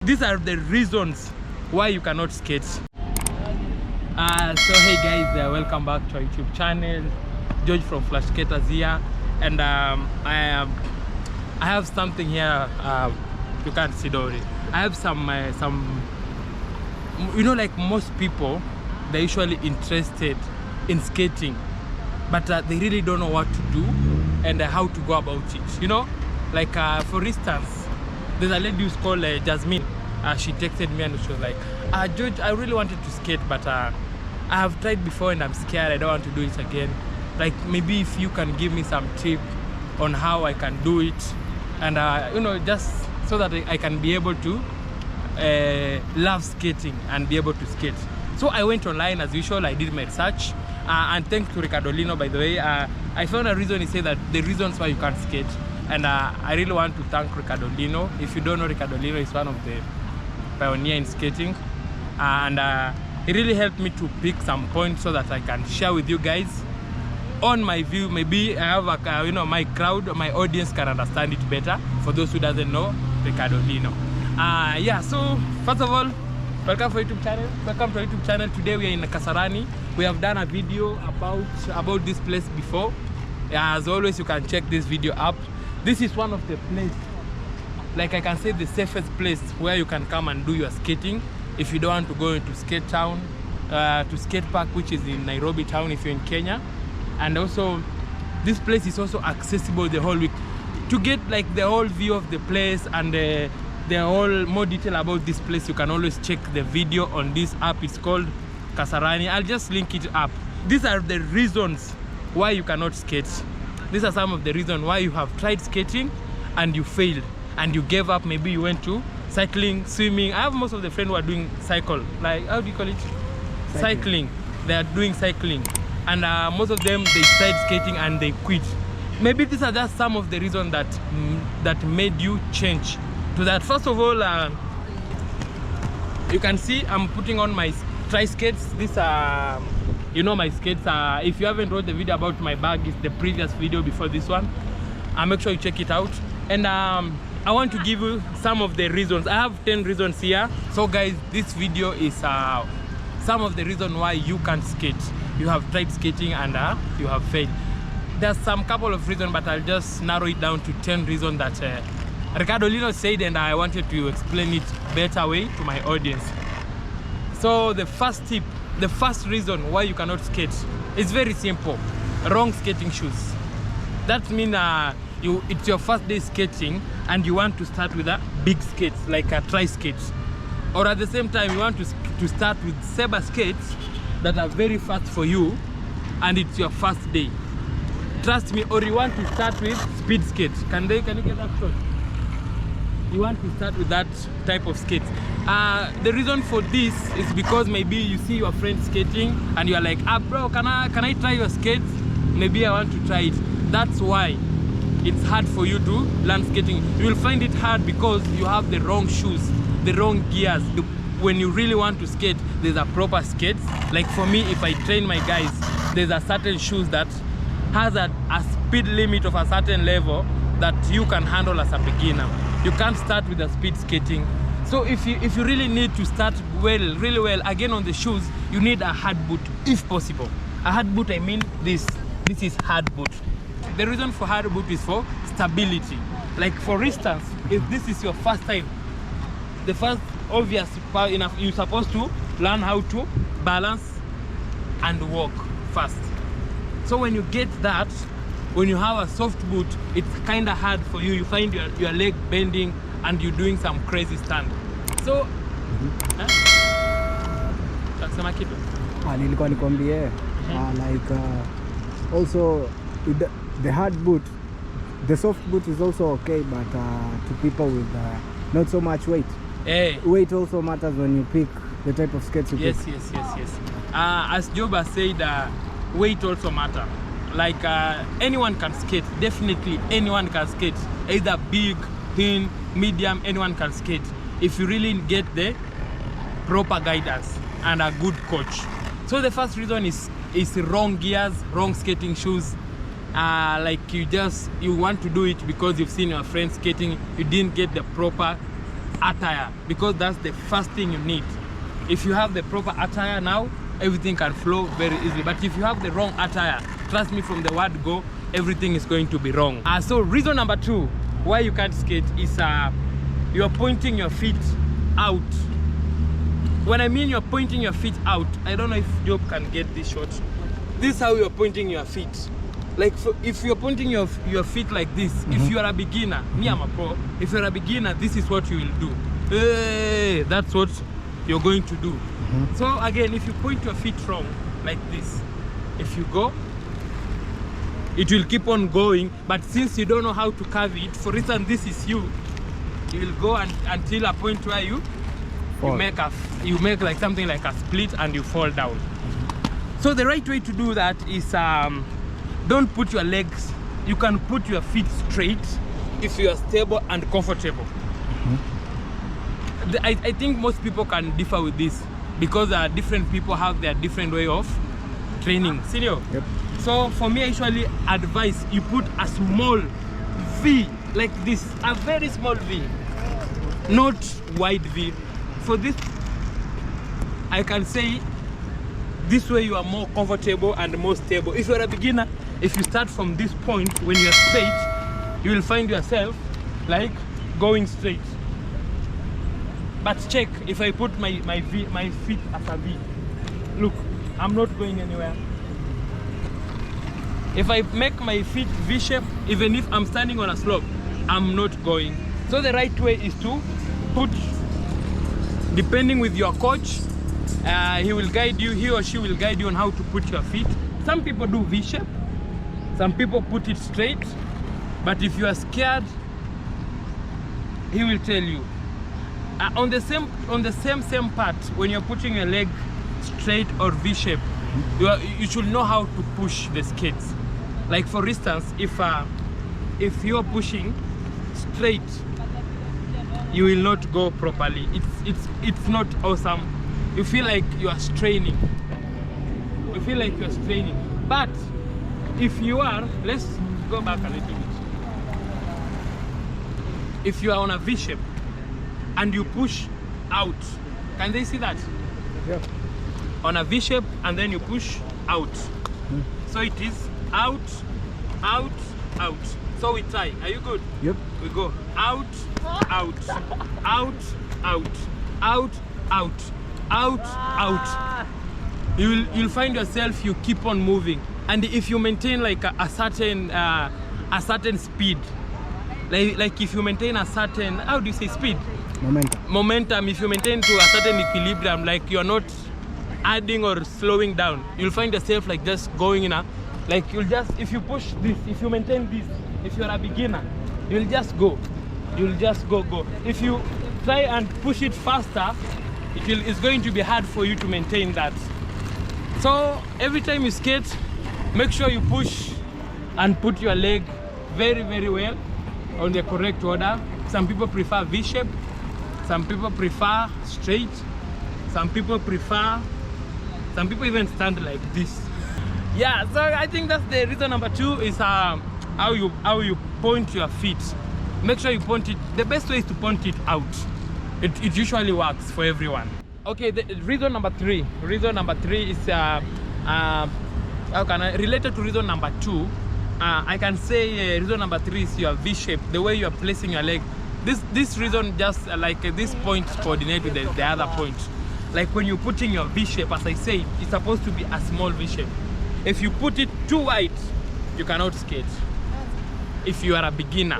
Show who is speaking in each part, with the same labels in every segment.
Speaker 1: These are the reasons why you cannot skate. So hey guys, welcome back to our YouTube channel. George from Flashskaters here, and I have something here. You can't see Dory. I have some you know, like most people, they're usually interested in skating, but they really don't know what to do and how to go about it. You know, like for instance, there's a lady who's called Jasmine. She texted me and she was like, George, I really wanted to skate, but I have tried before and I'm scared. I don't want to do it again. Like, maybe if you can give me some tip on how I can do it, and you know, just so that I can be able to love skating and be able to skate. So I went online as usual. I did my research, and thanks to Ricardolino, by the way. I found a reason. He said that the reasons why you can't skate, and I really want to thank Ricardolino. If you don't know, Ricardolino is one of the pioneers in skating, and it really helped me to pick some points so that I can share with you guys on my view. Maybe I have a, you know, my crowd, my audience can understand it better. For those who doesn't know Ricardolino. Yeah, so first of all, welcome to our YouTube channel. Welcome to our YouTube channel. Today we are in Kasarani. We have done a video about this place before. As always, you can check this video up. This is one of the places, like I can say, the safest place where you can come and do your skating if you don't want to go into skate town, to skate park, which is in Nairobi town if you're in Kenya. And also this place is also accessible the whole week. To get like the whole view of the place and the whole more detail about this place, you can always check the video on this app. It's called Kasarani. I'll just link it up. These are the reasons why you cannot skate. These are some of the reasons why you have tried skating and you failed and you gave up. Maybe you went to cycling, swimming. I have most of the friends who are doing cycle, like, how do you call it? Cycling. They are doing cycling, and most of them, they tried skating and they quit. Maybe these are just some of the reasons that made you change to that. First of all, you can see I'm putting on my tri-skates. These are, you know, my skates. If you haven't watched the video about my bag, it's the previous video before this one. Make sure you check it out. And I want to give you some of the reasons. I have 10 reasons here. So guys, this video is some of the reasons why you can't skate. You have tried skating and you have failed. There's some couple of reasons, but I'll just narrow it down to 10 reasons that Ricardolino said, and I wanted to explain it better way to my audience. So the first tip, the first reason why you cannot skate is very simple: wrong skating shoes. That means it's your first day skating and you want to start with a big skates, like a tri-skates, or at the same time you want to start with saber skates that are very fast for you, and it's your first day. Trust me. Or you want to start with speed skates. Can you get that shot? You want to start with that type of skates. The reason for this is because maybe you see your friend skating and you are like, bro, can I try your skates? Maybe I want to try it. That's why it's hard for you to learn skating. You will find it hard because you have the wrong shoes, the wrong gears. When you really want to skate, there's a proper skates. Like for me, if I train my guys, there's a certain shoes that has a speed limit of a certain level that you can handle as a beginner. You can't start with a speed skating. So if you really need to start well, really well, again on the shoes, you need a hard boot if possible. A hard boot, I mean this is hard boot. The reason for hard boot is for stability. Like for instance, if this is your first time, the first obvious part, you're supposed to learn how to balance and walk fast. So when you get that, when you have a soft boot, it's kind of hard for you. You find your leg bending and you're doing some crazy stand. So
Speaker 2: nilikuwa nikwambie like also the hard boot, the soft boot is also okay, but to people with not so much weight. Weight also matters when you pick the type of skates you pick.
Speaker 1: Yes. As Joba said, weight also matter. Like anyone can skate. Definitely anyone can skate. Either big, thin, medium, anyone can skate if you really get the proper guidance and a good coach. So the first reason is wrong gears, wrong skating shoes. Like you want to do it because you've seen your friends skating, you didn't get the proper attire, because that's the first thing you need. If you have the proper attire now, everything can flow very easily. But if you have the wrong attire, trust me, from the word go, everything is going to be wrong. So reason number 2 why you can't skate is you're pointing your feet out. When I mean you're pointing your feet out, I don't know if Job can get this shot. This is how you're pointing your feet. Like if you're pointing your feet like this, if you are a beginner, me I'm a pro, if you're a beginner, this is what you will do. Hey, that's what you're going to do. So again, if you point your feet wrong like this, if you go, it will keep on going. But since you don't know how to curve it, for instance, this is you will go until a point where you make like something like a split and you fall down. So the right way to do that is don't put your legs, you can put your feet straight if you are stable and comfortable. I think most people can differ with this, because different people have their different way of training. Senior? Yep. So for me, I usually advise you put a small V like this, a very small V, not wide V. For this, I can say this way you are more comfortable and more stable. If you're a beginner, if you start from this point, when you're straight, you will find yourself like going straight. But check, if I put my feet as a V, look, I'm not going anywhere. If I make my feet V shape, even if I'm standing on a slope, I'm not going. So the right way is to put, depending with your coach, he will guide you, he or she will guide you on how to put your feet. Some people do V shape, some people put it straight, but if you are scared, he will tell you. On the same part, when you're putting your leg straight or V shape, you should know how to push the skates. Like for instance, if you're pushing straight, you will not go properly. It's not awesome. You feel like you are straining. You feel like you are straining. But if you are, let's go back a little bit. If you are on a V shape and you push out, can they see that? Yeah. On a V shape and then you push out. So it is out, out, out. So we try. Are you good? Yep. We go out, out, out, out, out, out, out, out. You'll find yourself, you keep on moving, and if you maintain like a certain speed, like if you maintain a certain, how do you say speed? Momentum. If you maintain to a certain equilibrium, like you're not adding or slowing down, you'll find yourself like just going in a, like you'll just, if you push this, if you maintain this, if you're a beginner, you'll just go. You'll just go. If you try and push it faster, it's going to be hard for you to maintain that. So every time you skate, make sure you push and put your leg very, very well on the correct order. Some people prefer V shape, some people prefer straight, some people even stand like this. Yeah, so I think that's the reason number 2 is how you point your feet. Make sure you point it. The best way is to point it out. It usually works for everyone. Okay, the reason number 3 is how can I related to reason number 2. I can say reason number 3 is your V shape, the way you are placing your leg. This reason just like this point coordinate with the other point. Like when you're putting your V shape, as I say, it's supposed to be a small V shape. If you put it too wide, you cannot skate if you are a beginner.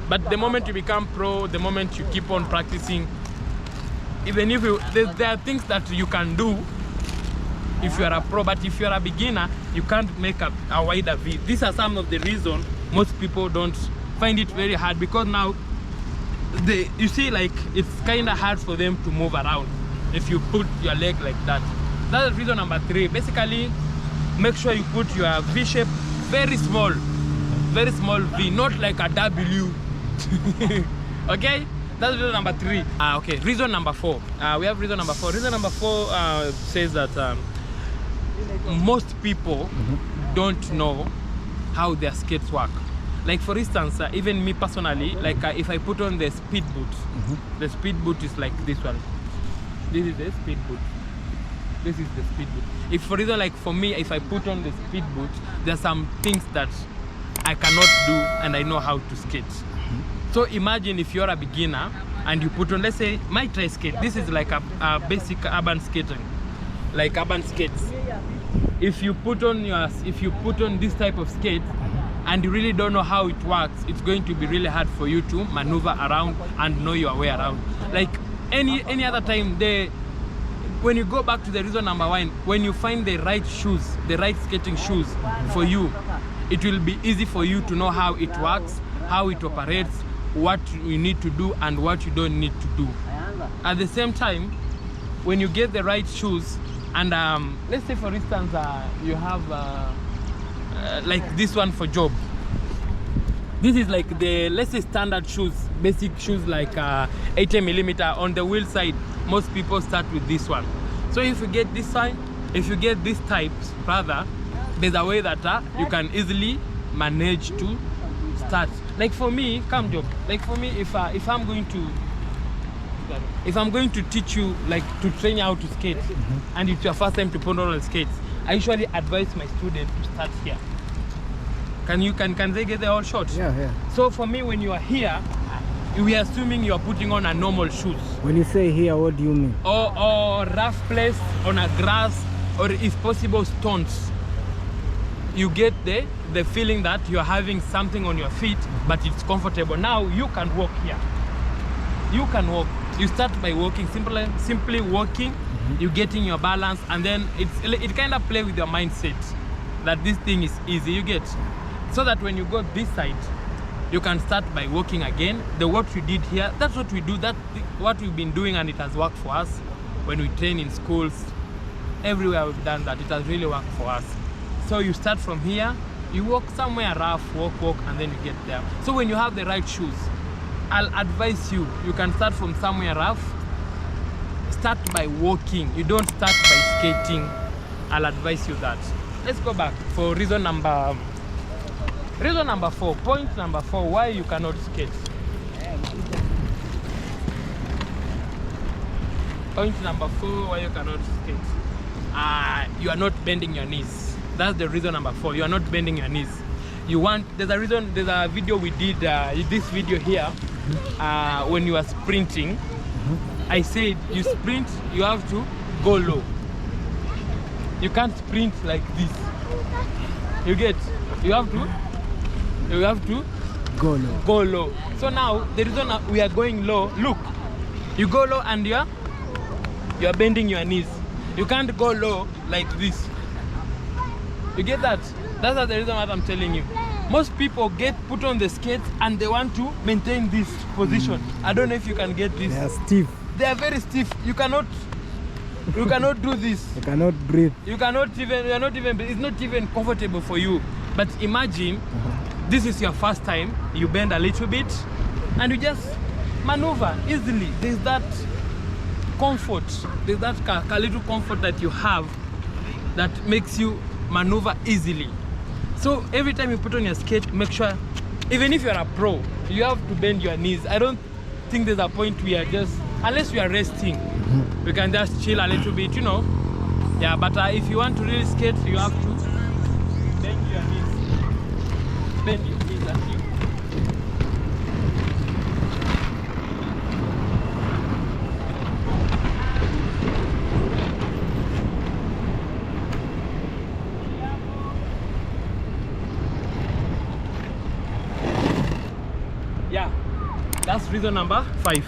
Speaker 1: But the moment you become pro, the moment you keep on practicing, even if there are things that you can do if you are a pro, but if you are a beginner, you can't make a wider V. These are some of the reasons most people don't find it very hard, because now you see, like it's kind of hard for them to move around if you put your leg like that. That's reason number 3. Basically, make sure you put your V shape very small V, not like a W. Okay, that's reason number 3. Okay, reason number 4. We have reason number 4. Reason number 4 says that most people don't know how their skates work. Like for instance, even me personally, like if I put on the speed boot, the speed boot is like this one. This is the speed boot. This is the speed boot. If for reason, like for me, if I put on the speed boot, there's some things that I cannot do and I know how to skate. So imagine if you're a beginner and you put on, let's say my tri-skate. This is like a basic urban skating, like urban skates. If you put on this type of skate and you really don't know how it works, it's going to be really hard for you to maneuver around and know your way around. Like any other time, when you go back to the reason number 1, when you find the right shoes, the right skating shoes for you, it will be easy for you to know how it works, how it operates, what you need to do and what you don't need to do. At the same time, when you get the right shoes, and let's say for instance you have like this one for job. This is like the, let's say, standard shoes, basic shoes, like 80mm on the wheel side. Most people start with this one. So if you get this side, if you get this type, rather, there's a way that you can easily manage to start. Like for me, come job. Like for me, if I'm going to teach you, like to train you how to skate, and it's your first time to put on skates, I usually advise my students to start here. Can they get the whole shot?
Speaker 2: Yeah.
Speaker 1: So for me, when you are here, we are assuming you are putting on a normal shoes.
Speaker 2: When you say here, what do you mean?
Speaker 1: Or rough place on a grass, or if possible stones. You get the feeling that you are having something on your feet, but it's comfortable. Now you can walk here. You can walk. You start by walking, simply walking. You're getting your balance, and then it kind of play with your mindset that this thing is easy. You get, so that when you go this side, you can start by walking again. What you did here, that's what we do. That's what we've been doing, and it has worked for us. When we train in schools, everywhere we've done that, it has really worked for us. So you start from here, you walk somewhere rough, walk, and then you get there. So when you have the right shoes, I'll advise you can start from somewhere rough. Start by walking. You don't start by skating. I'll advise you that. Let's go back for reason number 4. Point number 4, why you cannot skate. Point number 4, why you cannot skate. You are not bending your knees. That's the reason number 4. You are not bending your knees. There's a video we did, this video here, when you are sprinting. I said you sprint, you have to go low. You can't sprint like this. You have to go low. So now the reason we are going low, look, you go low and you are bending your knees. You can't go low like this. You get that? That's the reason what I'm telling you. Most people put on the skates and they want to maintain this position. I don't know if you can get this.
Speaker 2: They are stiff.
Speaker 1: They are very stiff. You cannot do this.
Speaker 2: You cannot breathe.
Speaker 1: It's not even comfortable for you. But imagine this is your first time. You bend a little bit and you just maneuver easily. There's that comfort. There's that little comfort that you have that makes you maneuver easily. So every time you put on your skate, make sure, even if you're a pro, you have to bend your knees. I don't think there's a point we are just, unless we are resting, we can just chill a little bit, Yeah, but if you want to really skate, you have to bend your knees. Bend your knees and you. Yeah, that's reason number 5.